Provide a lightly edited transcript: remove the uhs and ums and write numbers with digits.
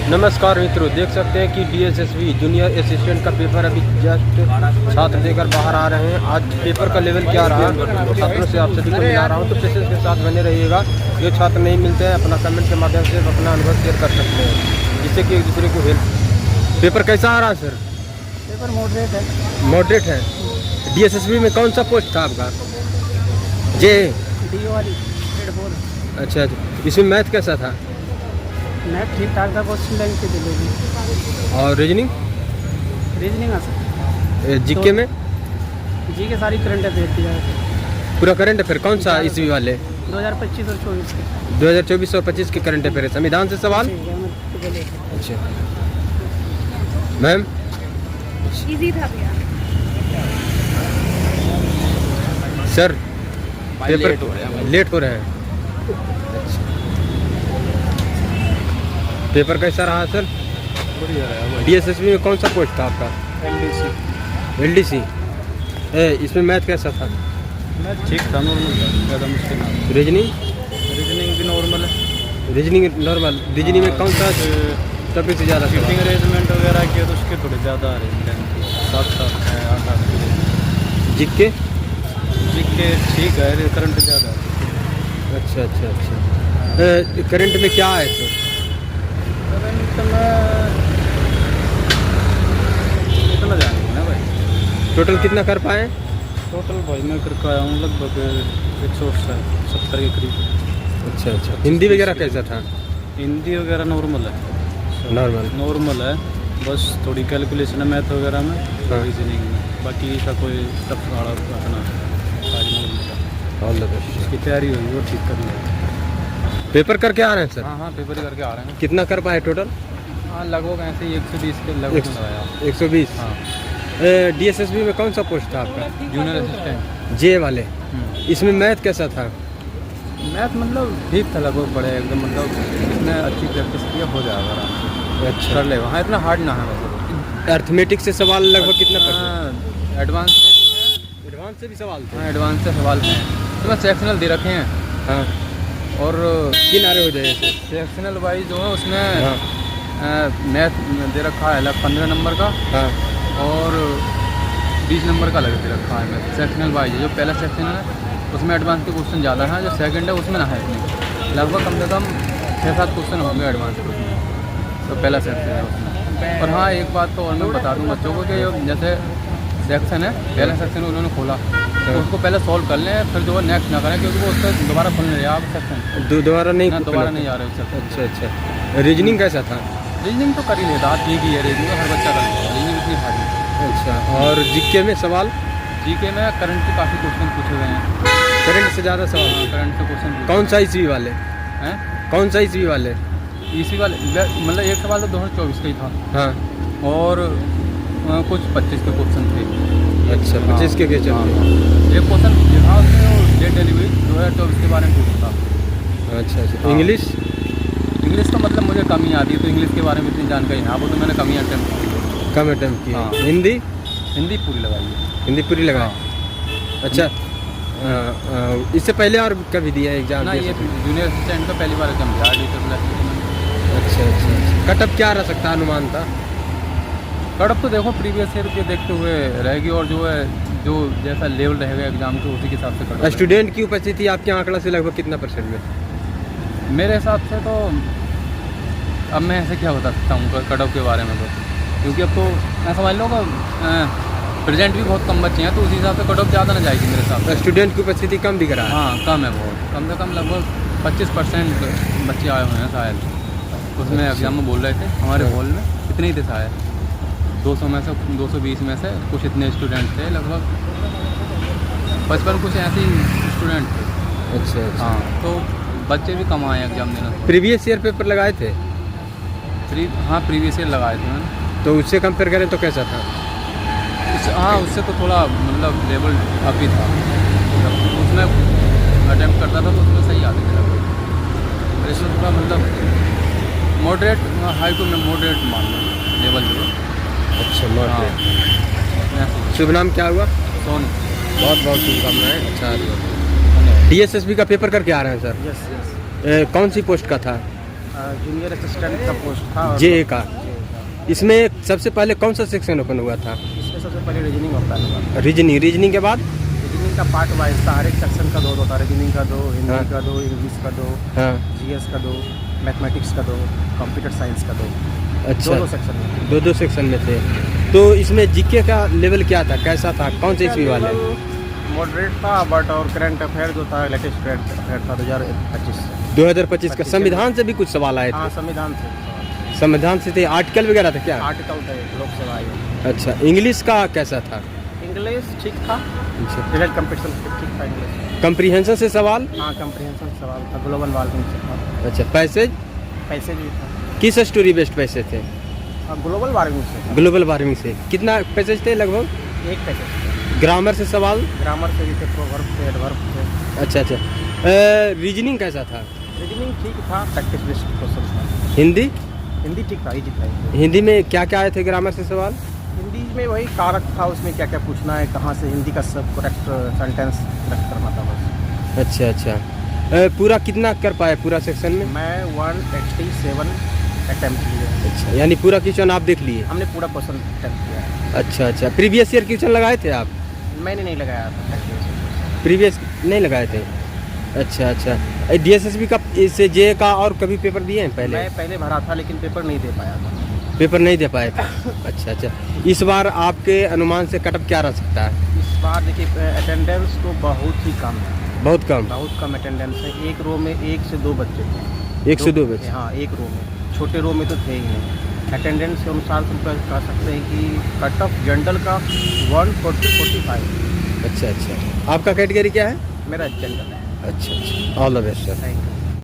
नमस्कार मित्रों, देख सकते हैं कि डीएसएसबी जूनियर असिस्टेंट का पेपर अभी जस्ट छात्र देकर बाहर आ रहे हैं। आज पेपर का लेवल क्या रहा छात्रों से आप सभी को मिला रहा हूं, तो पेशेंस के साथ बने रहिएगा। जो छात्र नहीं मिलते हैं अपना कमेंट के माध्यम से अपना अनुभव शेयर कर सकते हैं, जिससे कि एक दूसरे को हेल्प। पेपर कैसा आ रहा है सर? पेपर मॉडरेट है। मॉडरेट है। डीएसएसबी में कौन सा पोस्ट था आपका? जे डीओ वाली ग्रेड 4। अच्छा, इसमें मैथ कैसा था? मैथ ठीक ठाक था, क्वेश्चन बैंक से दिलेगी। और रीजनिंग रीजनिंग जीके में? जी के सारी करंट अफेयर दिया है। पूरा करंट अफेयर कौन सा ईस्वी वाले? 2025 और 24 के 2024 और 25 के करंट अफेयर है। संविधान से सवाल? अच्छा मैम, इजी था भैया। सर पेपर लेट हो रहे हैं। अच्छा, पेपर कैसा रहा सर? बढ़िया रहा। डीएसएसबी में कौन सा पोस्ट था आपका? एलडीसी। इसमें मैथ कैसा था? मैथ ठीक था, नॉर्मल था, ज़्यादा मुश्किल नहीं। रीजनिंग? रीजनिंग भी नॉर्मल है। Reasoning normal. रीजनिंग में कौन सा टॉपिक से ज़्यादा? सीटिंग अरेंजमेंट वगैरह किए तो उसके थोड़े ज़्यादा आ रहे हैं, 7 है 8 जीके? के ठीक है, करंट ज़्यादा है। अच्छा अच्छा अच्छा। करंट में क्या है तो? करंट में इतना जानेंगे ना भाई। टोटल कितना कर पाए? टोटल भाई मैं करके आया हूँ लगभग 170 के करीब। अच्छा अच्छा। हिंदी वगैरह कैसा था? हिंदी वगैरह नॉर्मल है। नॉर्मल है, बस थोड़ी कैलकुलेशन है मैथ वगैरह में, हाँ। रीजनिंग में। बाकी इसका कोई टफ वाला अपना सारी नॉर्मल है। All the best. इसकी तैयारी हुई वो ठीक करनी है। पेपर करके आ रहे हैं सर? हाँ, पेपर ही करके आ रहे हैं। कितना कर पाए टोटल? हाँ, लगभग ऐसे ही 120 के लगभग लगाया। 120। हाँ, डीएसएसबी में कौन सा पोस्ट था आपका? Junior assistant. जे वाले। इसमें मैथ कैसा था? मैथ मतलब ठीक था, लगभग बड़े एकदम, मतलब इसमें अच्छी प्रैक्टिस किया हो जाएगा आराम से, अच्छा। कर लेगा। हाँ, इतना हार्ड ना है मतलब। अर्थमेटिक से सवाल लगभग कितना परसेंट? एडवांस से भी हैं। एडवांस से भी सवाल थे? हाँ, एडवांस से सवाल हैं। तो मैं सेक्शनल दे रखे हैं। हाँ। और किनारे हो जाए ऐसे? सेक्शनल वाइज जो है उसमें हाँ। मैथ दे रखा है 15 नंबर का, हाँ। और 20 नंबर का अलग दे रखा है मैथ। सेक्शनल वाइज है, जो पहला सेक्शन है उसमें एडवांस के क्वेश्चन ज़्यादा हैं, जो सेकंड है उसमें ना है इतने। लगभग कम से कम 6-7 क्वेश्चन होंगे एडवांस के उसमें, तो पहला सेक्शन है उसमें। और हाँ, एक बात तो और मैं बता दूँ बच्चों को कि जैसे सेक्शन है, पहला सेक्शन उन्होंने खोला तो उसको पहले सॉल्व कर लें, फिर जो है नेक्स्ट ना करें, क्योंकि वो उससे दोबारा खोलने रहे आप सेक्शन दोबारा नहीं ना, दोबारा नहीं आ रहे उस सेक्शन। अच्छा अच्छा। रीजनिंग कैसा था? रीजनिंग तो कर ही लेता, ठीक ही है रीजनिंग, हर बच्चा कर लेता। रीजनिंग इतनी हार्ड है। अच्छा। और जीके में सवाल? जीके में करंट के काफ़ी क्वेश्चन पूछे गए हैं। करंट से ज़्यादा सवाल? करंट से क्वेश्चन कौन सा ईस्वी वाले हैं? कौन सा ईस्वी वाले? इसी वाले मतलब एक सवाल तो 2024 का ही था। हाँ। और कुछ 25 के क्वेश्चन थे। अच्छा, 25 के क्वेश्चन हाँ, थे। एक क्वेश्चन हाँ उसमें डेट डिलीवरी 2024 के बारे में पूछा था। अच्छा अच्छा। हाँ। इंग्लिश? इंग्लिश तो मतलब मुझे कम ही आती है, तो इंग्लिश के बारे में इतनी जानकारी ना, वो तो मैंने कम ही अटेम्प्ट की। कम अटेम्प्ट की? हाँ। हिंदी? हिंदी पूरी लगाई है। हिंदी पूरी लगा? अच्छा। इससे पहले और कभी दिया एग्जाम? ना, ये जूनियर असिस्टेंट का पहली बार एग्जाम दिया टीचर। अच्छा अच्छा। कटअप क्या रह सकता है, अनुमान था? कटअप तो देखो प्रीवियस ईयर के देखते हुए रहेगी, और जो है जो जैसा लेवल रहेगा एग्जाम के उसी के हिसाब से कटअप। स्टूडेंट की उपस्थिति आपके आंकड़ा से लगभग कितना परसेंट में? मेरे हिसाब से तो अब मैं ऐसे क्या बता सकता हूँ कटअप के बारे में, तो क्योंकि अब तो मैं समझ लो प्रेजेंट भी बहुत कम बच्चे हैं, तो उसी हिसाब से कटअप ज़्यादा ना जाएगी मेरे हिसाब से। स्टूडेंट की उपस्थिति कम दिख रहा है? हाँ, कम है बहुत, कम से कम लगभग 25% बच्चे आए हुए हैं शायद। उसमें एग्जाम में बोल रहे थे हमारे हॉल में इतने ही थे शायद, 200 में से 220 में से कुछ इतने स्टूडेंट थे, लगभग 55 कुछ ऐसे ही स्टूडेंट थे। अच्छा अच्छा। हाँ, तो बच्चे भी कम आए एग्जाम देना। प्रीवियस ईयर पेपर लगाए थे? हाँ, प्रीवियस ईयर लगाए थे मैंने। तो उससे कंपेयर करें तो कैसा था? हाँ, उससे तो थोड़ा मतलब लेवल अप ही था। उसमें अटेम्प्ट करता था तो उसमें सही आते थे लगभग। इसमें थोड़ा मतलब मॉडरेट, हाई टू में मॉडरेट मान लो लेवल जो। अच्छा, मॉडरेट। हाँ। शुभ नाम क्या हुआ? सोनी। बहुत बहुत शुभकामनाएं। अच्छा, डीएसएसबी का पेपर करके आ रहे हैं सर? यस। कौन सी पोस्ट का था? जूनियर असिस्टेंट का पोस्ट था और जे का। JA का। इसमें सबसे पहले कौन सा सेक्शन ओपन हुआ था? इसमें सबसे पहले रीजनिंग ओपन हुआ। रीजनिंग के बाद? रीजनिंग का पार्ट वाइज था, हर एक सेक्शन का 2 होता है। रीजनिंग का 2, हिंदी हाँ। का 2, इंग्लिश का 2, हाँ, GS का 2, मैथमेटिक्स का 2, कंप्यूटर साइंस का 2। अच्छा, 2 सेक्शन में। दो सेक्शन में थे। तो इसमें जीके का लेवल क्या था, कैसा था, कौन से ईस्वी वाले? मॉडरेट था, बट और करंट अफेयर जो था लेटेस्ट करंट अफेयर था 2025 से। 2025 का। संविधान से भी कुछ सवाल आए हाँ, थे? संविधान से संविधान से थे, आर्टिकल वगैरह था क्या? आर्टिकल थे, लोकसभा आयोग। अच्छा, इंग्लिश का कैसा था? इंग्लिश ठीक था, अच्छा, रिलेट कंपटीशन ठीक था इंग्लिश। कंप्रीहेंशन से सवाल? हाँ, कंप्रीहेंशन सवाल था, ग्लोबल वार्मिंग से था। अच्छा, पैसेज पैसेज भी था, किस स्टोरी बेस्ड पैसे थे? ग्लोबल वार्मिंग से था। ग्लोबल वार्मिंग से। कितना पैसेज थे लगभग? एक पैसेज। ग्रामर से सवाल? ग्रामर से भी थे, प्रोवर्ब थे, एडवर्ब थे। अच्छा अच्छा। रीजनिंग कैसा था? रीजनिंग ठीक था, प्रैक्टिस बेस्ड क्वेश्चन था। हिंदी? हिंदी ठीक था, इजी था। हिंदी में क्या क्या आए थे ग्रामर से सवाल? हिंदी में वही कारक था, उसमें क्या क्या पूछना है, कहाँ से हिंदी का सब करेक्ट सेंटेंस करेक्ट करना था बस। अच्छा अच्छा। पूरा कितना कर पाए पूरा सेक्शन में? मैं 187 अटैम्प्ट किए। अच्छा, यानी पूरा क्वेश्चन आप देख लिए? हमने पूरा क्वेश्चन अटैम्प्ट किया है। अच्छा अच्छा। प्रीवियस ईयर क्वेश्चन लगाए थे आप? मैंने नहीं लगाया था। प्रीवियस नहीं लगाए थे? अच्छा अच्छा। DSSB का, इससे जे का और कभी पेपर दिए हैं पहले? मैं पहले भरा था लेकिन पेपर नहीं दे पाया था। पेपर नहीं दे पाए थे? अच्छा अच्छा। इस बार आपके अनुमान से कटअप क्या रह सकता है? इस बार देखिए अटेंडेंस तो बहुत ही कम है, बहुत कम? बहुत कम अटेंडेंस है। एक रो में 1 से 2 बच्चे थे। 1 से 2 बच्चे? हाँ, एक रो में, छोटे रो में तो थे ही नहीं। अटेंडेंस के अनुसार तो कह सकते हैं कि कट ऑफ जनरल का 140-45। अच्छा अच्छा। आपका कैटेगरी क्या है? मेरा जनरल है। अच्छा अच्छा। All the best sir. Thank you.